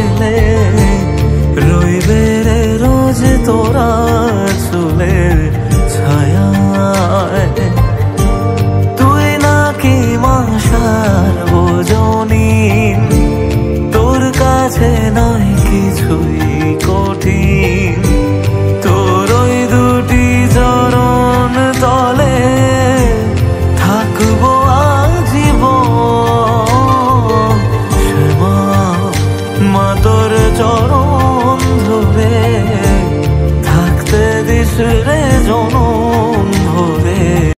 দিলে রইবে রে রোজ তোরা চুলের ছায়ায়। তুই নাকি মাসার বোঝনি, তোর কাছে নাই কিছুই কঠিন। তোর ওই দুটি চরণ তলে থাকবো আজীবন। শ্যামা মা তোর চরণ ধরে থাকতে দিস রে জনম।